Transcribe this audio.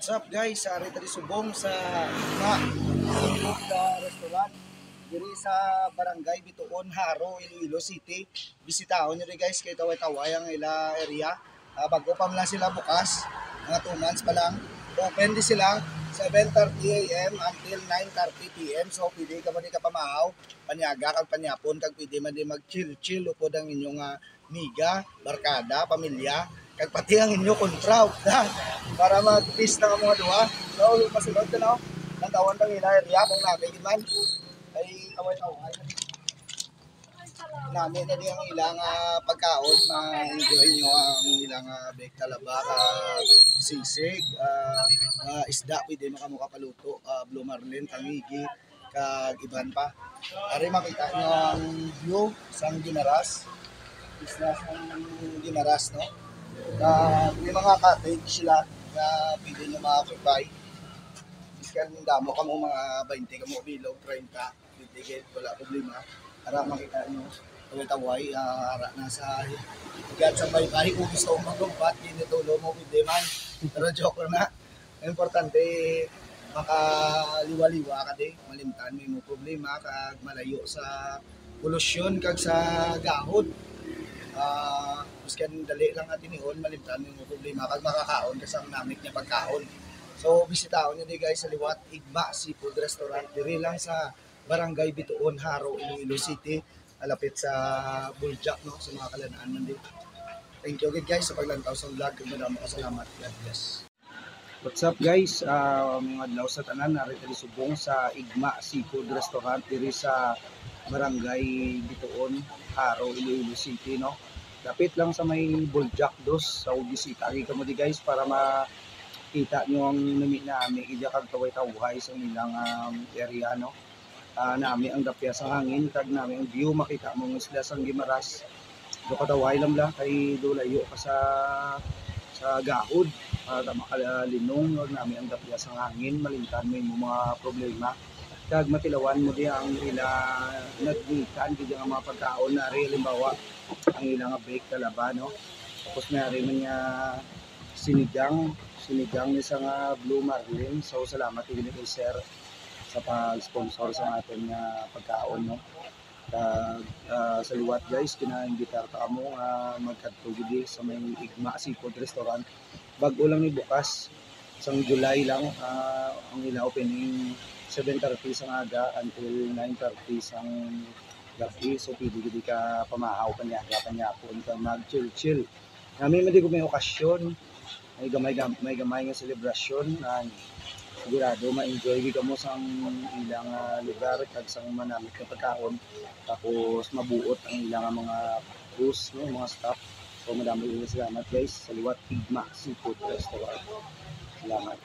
What's up guys? Ari tadi subong sa Seafood Restaurant diri sa Barangay Bituon, Haro, Iloilo City. Bisitahon nyo rin guys kay taway-taway ang ila area. Bago pa lang sila bukas, mga 2 months pa lang. Open di sila 7:30 AM until 9:30 PM. So pwede ka man di ka pamahaw, panyaga kag panyapon kag pwede man di mag-chill upod ang inyong miga, barkada, pamilya kag pati ang inyo kontraw para mag-peace na ang mga duha. So masunod ka na ang tawon ng ila area kung namin man ay taway-taway namin na di ang ilang pagkaon, ma-enjoy nyo ang ilang bake talaba, sisig, isda, pwede mo kamo kapaluto, blue marlin, tangigi, kag iban pa. Ari makita nyo ang view sang Guimaras, isla sang Guimaras, no? May mga cottage sila na pwede nyo makakipay. Iskan damo ka mo mga 20 ka mo bilog, 30, 20 wala problema. Para makita nyo, taway-taway, hara na sa higad sa baybay. Kung gusto mo maglumpat, tinitulo mo, pwede man. Pero joke lang na. Importante, makaliwa-liwa ka di, malimtan, may mo problema, kag malayo sa polusyon, kag sa gahod. Miskan dali lang natin ihon, malimtan, may mo problema, kag makakaon kasi ang namik niya pagkaon. So, bisitaon nyo di guys sa liwat, Igma Seafood Restaurant, diri lang sa Barangay Bituon, Haro, Iloilo City, alapit sa Buljak, no, sa mga kalanaan nandito. Thank you again guys sa paglantaw sa vlog. Madamo ka salamat. God bless. What's up guys? Mga adlaw sa tanan, narito subong sa Igma Seafood Restaurant diri sa Barangay Bituon, Haro, Iloilo City, no. Lapit lang sa may Buljak dos. So bisita mo di guys para makita nyo ang nami namin idya kag taway-taway sa ilang area, no. Nami ang dapya sa hangin, kag nami ang view, makita mo ng isla sang Guimaras. Do kataway lang kay dulayo ka sa gahod, makalinong, wag nami ang dapya sa hangin, malimtan mo mga problema. Kag matilawan mo di ang ila nagdikan di ang mga pagkaon na halimbawa ang ilang bake talaba, no. Tapos mayari man nga sinigang ni sa blue marlin. So salamat din kay sir sa pag-sponsor sa ating pagkaon, no. Sa liwat guys, kinaimbitar ka mo magkadto gidi sa may Igma Seafood Restaurant. Bago lang ni bukas, sang July lang, ang ila opening 7:30 sa aga until 9:30 sang gabi. So pwede gidi ka pamahaw, panyapon ka mag-chill. Namin man di ko may okasyon, may gamay nga selebrasyon, sigurado ma-enjoy ka mo sa ilang lugar kag sang manamit na pagkaon, tapos mabuot ang ilang mga crews, no, mga staff. So madami salamat guys sa liwat Igma Seafood Restaurant. Salamat.